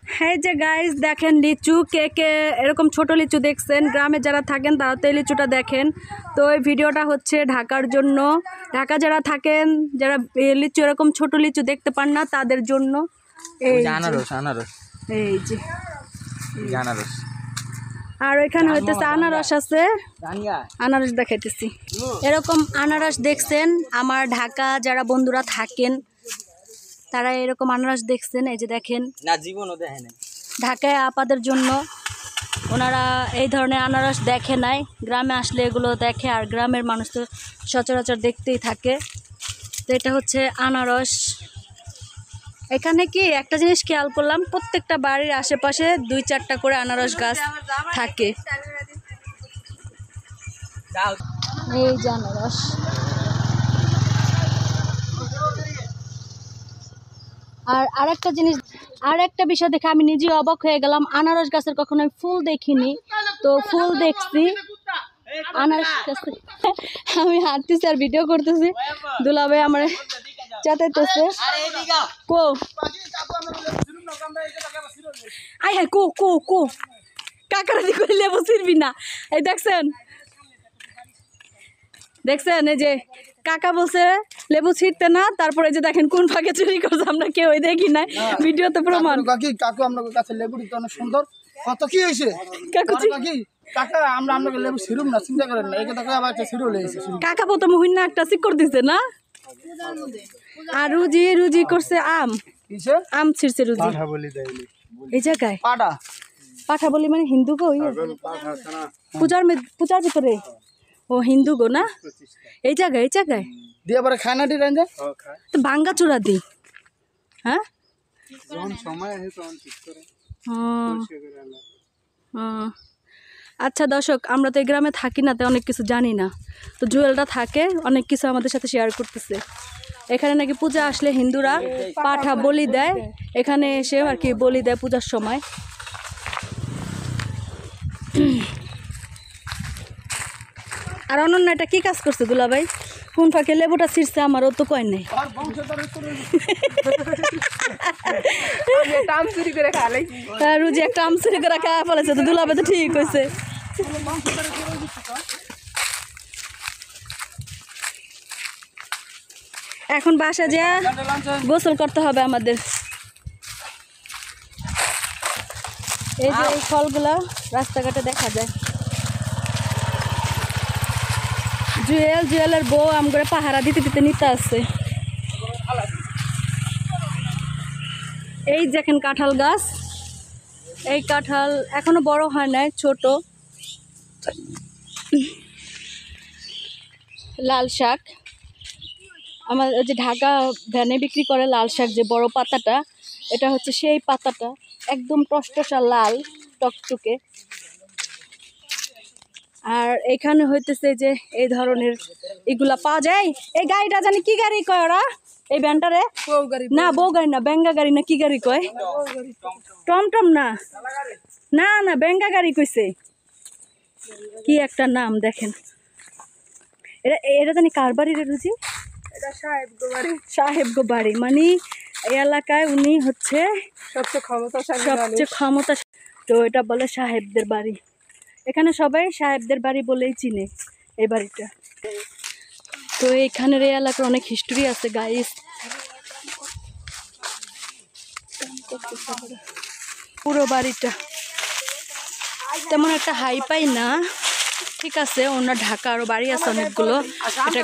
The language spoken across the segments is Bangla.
এই যে গাইস দেখেন লিচু, কে কে এরকম ছোট লিচু দেখছেন? গ্রামে যারা থাকেন তারা তো এই লিচুটা দেখেন। তো এই ভিডিওটা হচ্ছে ঢাকার জন্য, ঢাকা যারা থাকেন, যারা লিচু এরকম ছোট লিচু দেখতে পান না তাদের জন্য। এই যে আনারস আর এখানে হইতেছে আনারস আছে, আনারস দেখাইতেছি। এরকম আনারস দেখছেন? আমার ঢাকা যারা বন্ধুরা থাকেন তারা এরকম আনারস দেখছেন? এই যে দেখেন, না জীবনও দেখেন ঢাকায় আপাদের জন্য ওনারা এই ধরনের আনারস দেখে নাই, গ্রামে আসলে এগুলো দেখে। আর গ্রামের মানুষ তো সচরাচর দেখতেই থাকে। তো এটা হচ্ছে আনারস। এখানে কি একটা জিনিস খেয়াল করলাম, প্রত্যেকটা বাড়ির আশেপাশে 2-4টা করে আনারস গাছ থাকে। এই যে আনারস। আর আরেকটা জিনিস, আর একটা বিষয় দেখে আমি নিজে অবাক হয়ে গেলাম। আনারস গাছের কখনো আমি ফুল দেখিনি, তো ফুল দেখছি আনারস গাছে। আমি হাঁটতেছি আর ভিডিও করতেছি, দুলাভাই আমার চাটাইতেছে। কো আই হ্যাঁ, কো কো কো কাকারাদি করে লেবু ছিড়বি না। এই দেখছেন, দেখছেন? এই যে কাকা বলছে লেবু ছিঁড়তে না, তারপরে যে দেখেন কোন ফাঁকে চুরি করছে আমরা কেউ দেখি না, ভিডিওতে প্রমাণ। কাকু আপনাদের কাছে লেবু দিতে অনেক সুন্দর। কত কি হয়েছে কাকু? কাকা আমরা আপনাকে লেবু ছিড়ুম না, চিন্তা করেন না। একে দেখো আবার একটা ছিড়ু লেগেছে। কাকা প্রথম হইন না একটা চিক করে দিছে না। আর রুজি রুজি করছে আম, আম ছিঁড়ছে রুজি এই জায়গায়। পাঠা বলি মানে হিন্দু গো, পূজার ভিতরে। ও হিন্দু গো না, এই জায়গায় এই জায়গায় দিয়ে পরে খায় না ডিরাঞ্জা তো ভাঙ্গা চূড়া দি। হ্যাঁ আচ্ছা দর্শক, আমরা তো এই গ্রামে থাকি না, তাই অনেক কিছু জানি না। তো জুয়েলটা থাকে, অনেক কিছু আমাদের সাথে শেয়ার করতেছে। এখানে নাকি পূজা আসলে হিন্দুরা পাঠা বলি দেয়, এখানে এসে আর কি বলি দেয় পূজার সময়। আর অনন্য এটা কি কাজ করছে দুলাভাই? কোন ফাঁকে লেবুটা ছিঁড়ছে আমারও তো কয় নাই। রুজি একটা আম চুরি করে খাওয়া ফেলেছে, তো দুলাভাই তো ঠিক হয়েছে। এখন বাসা যা গোসল করতে হবে আমাদের। এই যে এই ফলগুলা রাস্তাঘাটে দেখা যায়। জুয়েলের বউ আম করে পাহারা দিতে দিতে নিতে আসছে। এই দেখেন কাঁঠাল গাছ, এই কাঁঠাল এখনো বড় হয় নাই, ছোট। লাল শাক, আমার যে ঢাকা ভ্যানে বিক্রি করে লাল শাক, যে বড় পাতাটা, এটা হচ্ছে সেই পাতাটা, একদম টসটসা লাল টকটকে। আর এখানে হইতেছে যে এই ধরনের এগুলা পাওয়া যায়। এই গাড়িটা জানি কি গাড়ি কয় ওরা, এই ভ্যানটারে না বউ গাড়ি না, বেঙ্গা গাড়ি না কি গাড়ি কয়? টমটম না, না না বেঙ্গা গাড়ি কইছে, কি একটা নাম দেখেন। এটা এটা জানি কার বাড়ি রে রুজি? সাহেব গো বাড়ি, মানে এই এলাকায় উনি হচ্ছে সবচেয়ে ক্ষমতা। তো এটা বলে সাহেবদের বাড়ি, এখানে সবাই সাহেবদের বাড়ি বলেই চিনে এই বাড়িটা। তো এইখানের এই এলাকার অনেক হিস্টোরি আছে গাইস। পুরো বাড়িটা তেমন একটা হাই পাই না, ঠিক আছে। ওনার ঢাকা আরও বাড়ি আছে অনেকগুলো, এটা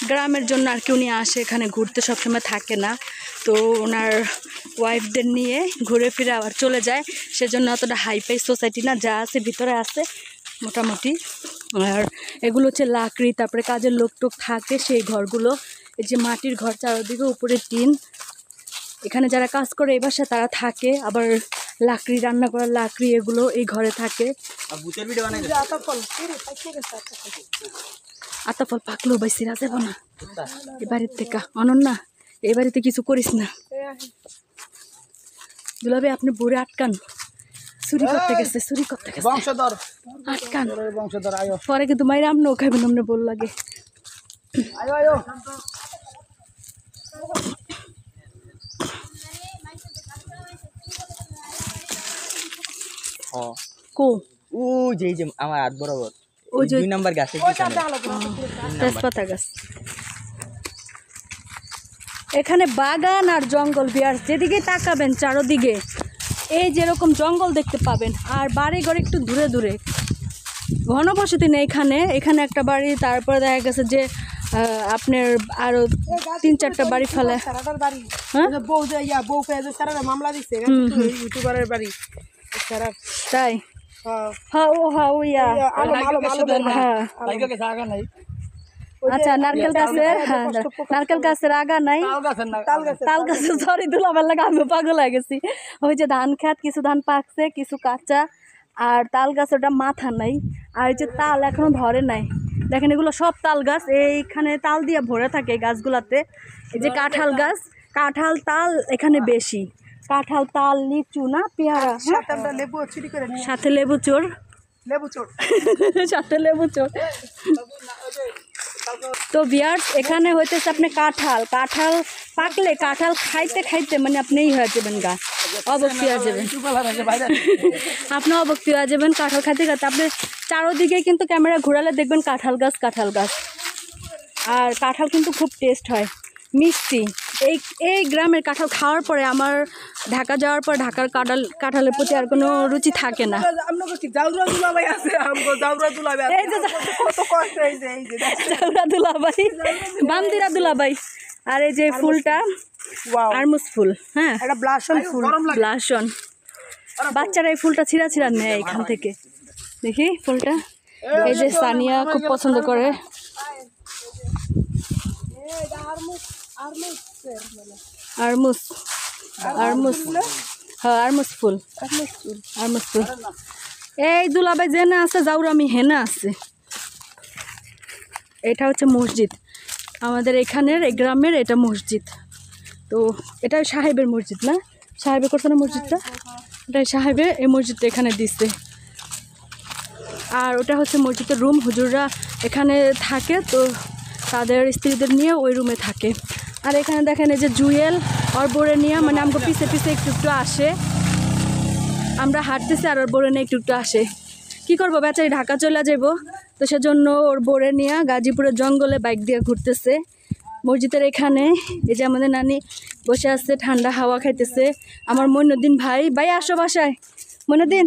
গ্রামের জন্য আর কি উনি আসে এখানে ঘুরতে, সবসময় থাকে না। তো ওনার ওয়াইফদের নিয়ে ঘুরে ফিরে আবার চলে যায়, সেজন্য অতটা হাইফাই সোসাইটি না, যা আছে ভিতরে আছে মোটামুটি। আর এগুলো হচ্ছে লাকড়ি, তারপরে কাজের লোক টোক থাকে সেই ঘরগুলো। এই যে মাটির ঘর, চারদিকে উপরে টিন। এখানে যারা কাজ করে এই বাসায় তারা থাকে, আবার লাকড়ি রান্না করার লাকড়ি এগুলো এই ঘরে থাকে। আতা ফল পাকলো ভাই, সিরা যাবো না এ বাড়ির থেকে। অনন্যা, এই বাড়িতে কিছু করিস না। দুলাভাই আপনি বুড়ে আটকান, চুরি করতে গেছে, চুরি করতে গেছে, আটকান। পরে কিন্তু মাইরা আপনিও খাইবেন, আপনি বল লাগে। ও কো ও যেই যে আমার হাত বরাবর ওই যে 2 নাম্বার গাছে তেজপাতা গাছ। এখানে বাগান আর জঙ্গল বিয়ার, যেদিকে তাকাবেন চারোদিকে এই যেরকম জঙ্গল দেখতে পাবেন, আর বাড়ি ঘর একটু দূরে দূরে, ঘনবসতি নেই এখানে। এখানে একটা বাড়ি, তারপরে দেখা গেছে যে আপনার আরো 3-4টা বাড়ি ফেলে। হ্যাঁ মামলা দিচ্ছে ইউটিউবারের বাড়ি তাই হ্যাঁ ও হ্যাঁ ও ইয়া হ্যাঁ আচ্ছা নারকেল গাছের, হ্যাঁ নারকেল গাছের আগা নাই, তাল গাছের সরি দুলাবার লাগে আমিও পাগল হয়ে গেছি। ওই যে ধান খেত, কিছু ধান পাকছে কিছু কাঁচা, আর তাল গাছ ওটা মাথা নাই, আর এই যে তাল এখনো ধরে নাই। দেখেন এগুলো সব তাল গাছ, এইখানে তাল দিয়ে ভরে থাকে এই গাছগুলাতে। এই যে কাঁঠাল গাছ, কাঁঠাল তাল এখানে বেশি, কাঁঠাল তাল লিচু না পেয়ারা, লেবু চুরি করে সাথে লেবু চোর, লেবু চোর সাথে লেবু চোর। তো ভিউয়ার্স এখানে হইতেছে আপনি কাঁঠাল, কাঁঠাল পাকলে কাঁঠাল খাইতে খাইতে মানে আপনিই হয়ে যাবেন গা, অবক্তি হয়ে যাবেন, আপনি অবক্তি হয়ে যাবেন কাঁঠাল খাইতে খাইতে। আপনি চারোদিকে কিন্তু ক্যামেরা ঘোরালে দেখবেন কাঁঠাল গাছ কাঁঠাল গাছ। আর কাঁঠাল কিন্তু খুব টেস্ট হয়, মিষ্টি। এই গ্রামের কাঁঠাল খাওয়ার পরে আমার ঢাকা যাওয়ার পর ঢাকার কাঁঠালের প্রতি আর কোনো রুচি থাকে না। এই যে জাউরা দুলাভাই, বান্দিরা দুলাভাই। আর এই যে ফুলটা আরমুজ ফুল, হ্যাঁ এটা ব্লাশন ফুল, ব্লাশন। বাচ্চারা এই ফুলটা ছিঁড়া ছিঁড়া নেয় এখান থেকে, দেখি ফুলটা। এই যে সানিয়া খুব পছন্দ করে। আরমুজ, আরমুজ, হ্যাঁ আরমুজ ফুল, আরমুজ ফুল। এই দুলাভাই জেনে আছে, জাউরা আমি হেনা আছে। এটা হচ্ছে মসজিদ আমাদের এখানের, এই গ্রামের এটা মসজিদ। তো এটা সাহেবের মসজিদ না, সাহেবে করছে না মসজিদটা, এটা সাহেবে এই মসজিদটা এখানে দিচ্ছে। আর ওটা হচ্ছে মসজিদের রুম, হুজুররা এখানে থাকে, তো তাদের স্ত্রীদের নিয়ে ওই রুমে থাকে। আর এখানে দেখেন এই যে জুয়েল ওর বোরে নিয়ে, মানে আমাকে পিছে পিছে একটু একটু আসে, আমরা হাঁটতেছি আর ওর বোরে নিয়ে একটু একটু আসে। কী করবো, বেচারি ঢাকা চলে যাব, তো সেজন্য ওর বোরে নিয়ে গাজীপুরের জঙ্গলে বাইক দিয়ে ঘুরতেছে। মসজিদের এখানে এই যে আমাদের নানি বসে আছে, ঠান্ডা হাওয়া খাইতেছে। আমার মইনুদ্দিন ভাই, ভাই আসো বাসায়, মইনুদ্দিন